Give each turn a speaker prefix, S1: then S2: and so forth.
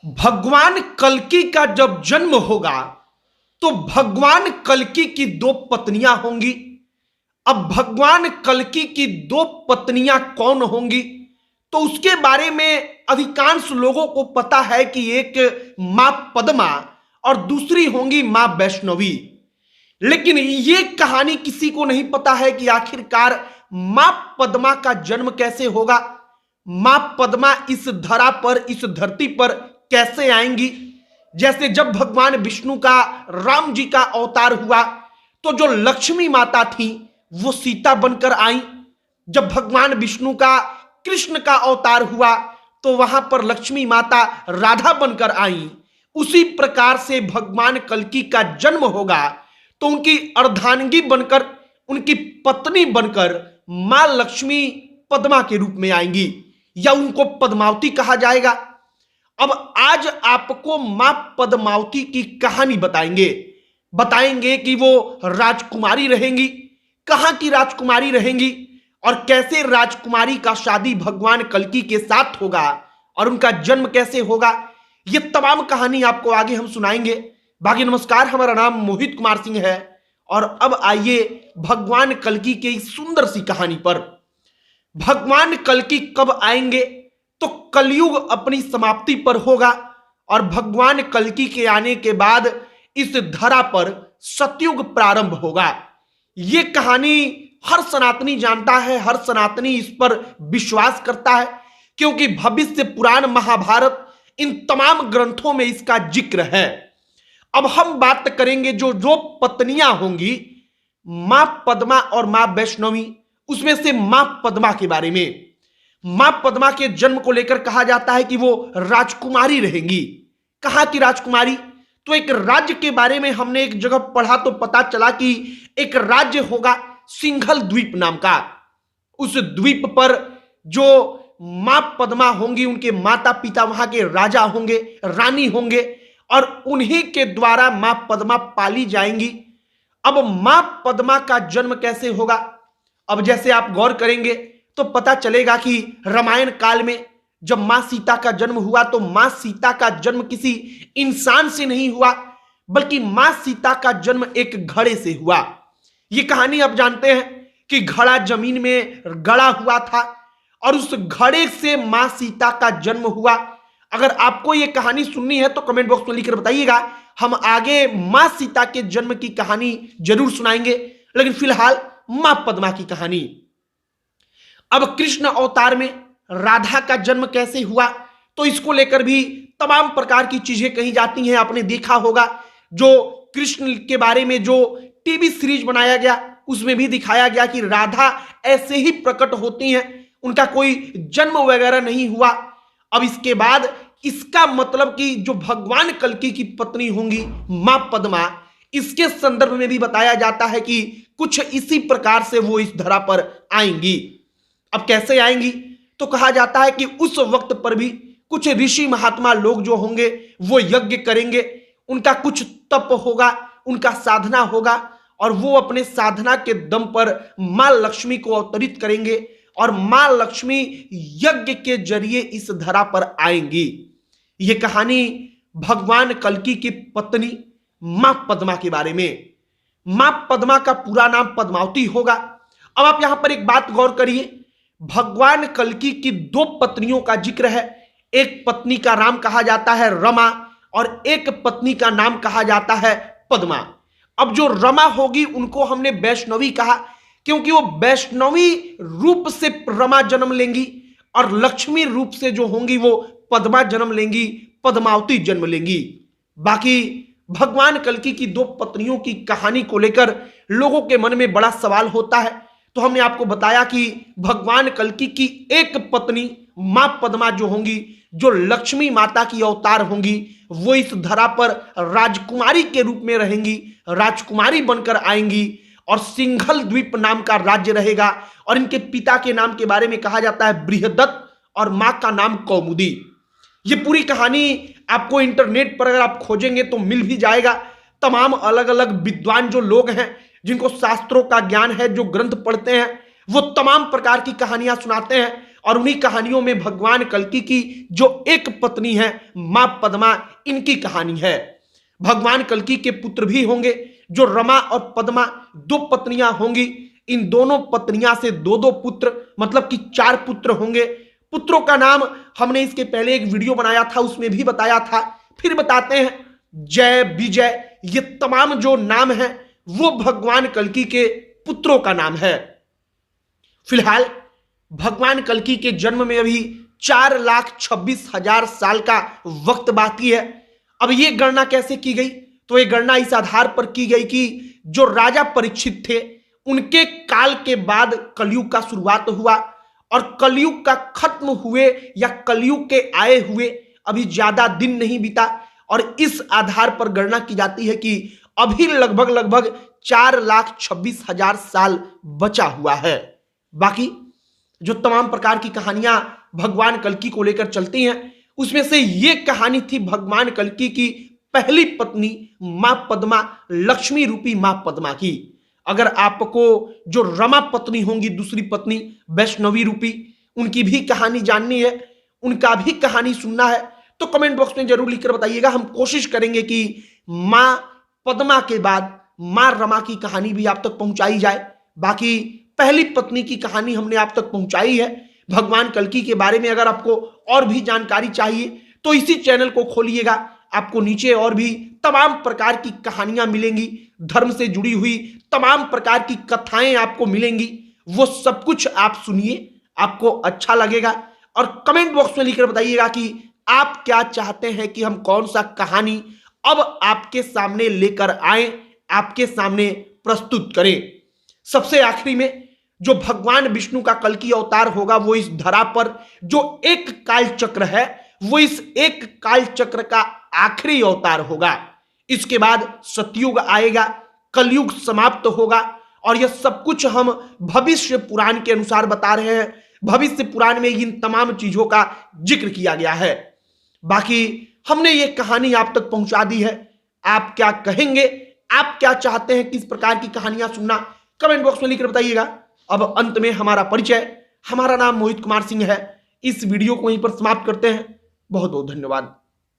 S1: भगवान कल्कि का जब जन्म होगा तो भगवान कल्कि की दो पत्नियां होंगी। अब भगवान कल्कि की दो पत्नियां कौन होंगी तो उसके बारे में अधिकांश लोगों को पता है कि एक मां पद्मा और दूसरी होंगी मां वैष्णवी। लेकिन ये कहानी किसी को नहीं पता है कि आखिरकार मां पद्मा का जन्म कैसे होगा, मां पद्मा इस धरा पर, इस धरती पर कैसे आएंगी। जैसे जब भगवान विष्णु का राम जी का अवतार हुआ तो जो लक्ष्मी माता थी वो सीता बनकर आई। जब भगवान विष्णु का कृष्ण का अवतार हुआ तो वहां पर लक्ष्मी माता राधा बनकर आई। उसी प्रकार से भगवान कल्कि का जन्म होगा तो उनकी अर्धांगी बनकर, उनकी पत्नी बनकर मां लक्ष्मी पद्मा के रूप में आएंगी या उनको पद्मावती कहा जाएगा। अब आज आपको मां पद्मावती की कहानी बताएंगे कि वो राजकुमारी रहेंगी, कहां की राजकुमारी रहेंगी और कैसे राजकुमारी का शादी भगवान कल्कि के साथ होगा और उनका जन्म कैसे होगा। ये तमाम कहानी आपको आगे हम सुनाएंगे। बाकी नमस्कार, हमारा नाम मोहित कुमार सिंह है और अब आइए भगवान कल्कि की इस सुंदर सी कहानी पर। भगवान कल्कि कब आएंगे तो कलयुग अपनी समाप्ति पर होगा और भगवान कल्कि के आने के बाद इस धरा पर सतयुग प्रारंभ होगा। यह कहानी हर सनातनी जानता है, हर सनातनी इस पर विश्वास करता है क्योंकि भविष्य पुराण, महाभारत, इन तमाम ग्रंथों में इसका जिक्र है। अब हम बात करेंगे जो पत्नियां होंगी मां पद्मा और मां वैष्णवी, उसमें से मां पद्मा के बारे में। मां पद्मा के जन्म को लेकर कहा जाता है कि वो राजकुमारी रहेंगी। कहां की राजकुमारी? तो एक राज्य के बारे में हमने एक जगह पढ़ा तो पता चला कि एक राज्य होगा सिंघल द्वीप नाम का। उस द्वीप पर जो मां पद्मा होंगी उनके माता पिता वहां के राजा होंगे, रानी होंगे और उन्हीं के द्वारा मां पद्मा पाली जाएंगी। अब मां पद्मा का जन्म कैसे होगा? अब जैसे आप गौर करेंगे तो पता चलेगा कि रामायण काल में जब मां सीता का जन्म हुआ तो मां सीता का जन्म किसी इंसान से नहीं हुआ बल्कि मां सीता का जन्म एक घड़े से हुआ। यह कहानी आप जानते हैं कि घड़ा जमीन में गड़ा हुआ था और उस घड़े से मां सीता का जन्म हुआ। अगर आपको यह कहानी सुननी है तो कमेंट बॉक्स में लिखकर बताइएगा, हम आगे मां सीता के जन्म की कहानी जरूर सुनाएंगे। लेकिन फिलहाल मां पद्मा की कहानी। अब कृष्ण अवतार में राधा का जन्म कैसे हुआ तो इसको लेकर भी तमाम प्रकार की चीजें कही जाती हैं। आपने देखा होगा जो कृष्ण के बारे में जो टीवी सीरीज बनाया गया उसमें भी दिखाया गया कि राधा ऐसे ही प्रकट होती हैं, उनका कोई जन्म वगैरह नहीं हुआ। अब इसके बाद इसका मतलब कि जो भगवान कल्कि की पत्नी होंगी मां पद्मा, इसके संदर्भ में भी बताया जाता है कि कुछ इसी प्रकार से वो इस धरा पर आएंगी। अब कैसे आएंगी तो कहा जाता है कि उस वक्त पर भी कुछ ऋषि महात्मा लोग जो होंगे वो यज्ञ करेंगे, उनका कुछ तप होगा, उनका साधना होगा और वो अपने साधना के दम पर मां लक्ष्मी को अवतरित करेंगे और मां लक्ष्मी यज्ञ के जरिए इस धरा पर आएंगी। यह कहानी भगवान कल्कि की पत्नी मां पद्मा के बारे में। मां पद्मा का पूरा नाम पद्मावती होगा। अब आप यहां पर एक बात गौर करिए, भगवान कल्कि की दो पत्नियों का जिक्र है। एक पत्नी का नाम कहा जाता है रमा और एक पत्नी का नाम कहा जाता है पद्मा। अब जो रमा होगी उनको हमने वैष्णवी कहा क्योंकि वो वैष्णवी रूप से रमा जन्म लेंगी और लक्ष्मी रूप से जो होंगी वो पद्मा जन्म लेंगी, पद्मावती जन्म लेंगी। बाकी भगवान कल्कि की दो पत्नियों की कहानी को लेकर लोगों के मन में बड़ा सवाल होता है तो हमने आपको बताया कि भगवान कल्कि की एक पत्नी मां पद्मा जो होंगी, जो लक्ष्मी माता की अवतार होंगी, वो इस धरा पर राजकुमारी के रूप में रहेंगी, राजकुमारी बनकर आएंगी और सिंघल द्वीप नाम का राज्य रहेगा और इनके पिता के नाम के बारे में कहा जाता है बृहदत्त और मां का नाम कौमुदी। ये पूरी कहानी आपको इंटरनेट पर अगर आप खोजेंगे तो मिल भी जाएगा। तमाम अलग अलग विद्वान जो लोग हैं, जिनको शास्त्रों का ज्ञान है, जो ग्रंथ पढ़ते हैं, वो तमाम प्रकार की कहानियां सुनाते हैं और उन्हीं कहानियों में भगवान कल्कि की जो एक पत्नी है मां पद्मा, इनकी कहानी है। भगवान कल्कि के पुत्र भी होंगे, जो रमा और पद्मा, दो पत्नियां होंगी। इन दोनों पत्नियां से दो दो पुत्र, मतलब कि 4 पुत्र होंगे। पुत्रों का नाम हमने इसके पहले एक वीडियो बनाया था, उसमें भी बताया था, फिर बताते हैं। जय, विजय, ये तमाम जो नाम है वो भगवान कल्कि के पुत्रों का नाम है। फिलहाल भगवान कल्कि के जन्म में अभी 4,26,000 साल का वक्त बाकी है। अब ये गणना कैसे की गई? तो ये गणना इस आधार पर की गई कि जो राजा परीक्षित थे उनके काल के बाद कलयुग का शुरुआत हुआ, और कलयुग का खत्म हुए या कलयुग के आए हुए अभी ज्यादा दिन नहीं बीता, और इस आधार पर गणना की जाती है कि अभी लगभग 4,26,000 साल बचा हुआ है। बाकी जो तमाम प्रकार की कहानियां भगवान कल्कि को लेकर चलती हैं, उसमें से ये कहानी थी भगवान कल्कि की पहली पत्नी मां पद्मा, लक्ष्मी रूपी मां पद्मा की। अगर आपको जो रमा पत्नी होंगी, दूसरी पत्नी वैष्णवी रूपी, उनकी भी कहानी जाननी है, उनका भी कहानी सुनना है, तो कमेंट बॉक्स में जरूर लिखकर बताइएगा। हम कोशिश करेंगे कि मां पद्मा के बाद मां रमा की कहानी भी आप तक पहुंचाई जाए। बाकी पहली पत्नी की कहानी हमने आप तक पहुंचाई है। भगवान कल्कि के बारे में अगर आपको और भी जानकारी चाहिए तो इसी चैनल को खोलिएगा, आपको नीचे और भी तमाम प्रकार की कहानियां मिलेंगी, धर्म से जुड़ी हुई तमाम प्रकार की कथाएं आपको मिलेंगी। वो सब कुछ आप सुनिए, आपको अच्छा लगेगा। और कमेंट बॉक्स में लिखकर बताइएगा कि आप क्या चाहते हैं कि हम कौन सा कहानी अब आपके सामने लेकर आए, आपके सामने प्रस्तुत करें। सबसे आखिरी में जो भगवान विष्णु का कल्कि अवतार होगा, वो इस धरा पर जो एक काल चक्र है, वो इस एक काल चक्र का आखिरी अवतार होगा। इसके बाद सतयुग आएगा, कलयुग समाप्त होगा, और यह सब कुछ हम भविष्य पुराण के अनुसार बता रहे हैं। भविष्य पुराण में इन तमाम चीजों का जिक्र किया गया है। बाकी हमने ये कहानी आप तक पहुंचा दी है। आप क्या कहेंगे, आप क्या चाहते हैं, किस प्रकार की कहानियां सुनना, कमेंट बॉक्स में लिखकर बताइएगा। अब अंत में हमारा परिचय, हमारा नाम मोहित कुमार सिंह है। इस वीडियो को यहीं पर समाप्त करते हैं। बहुत बहुत धन्यवाद।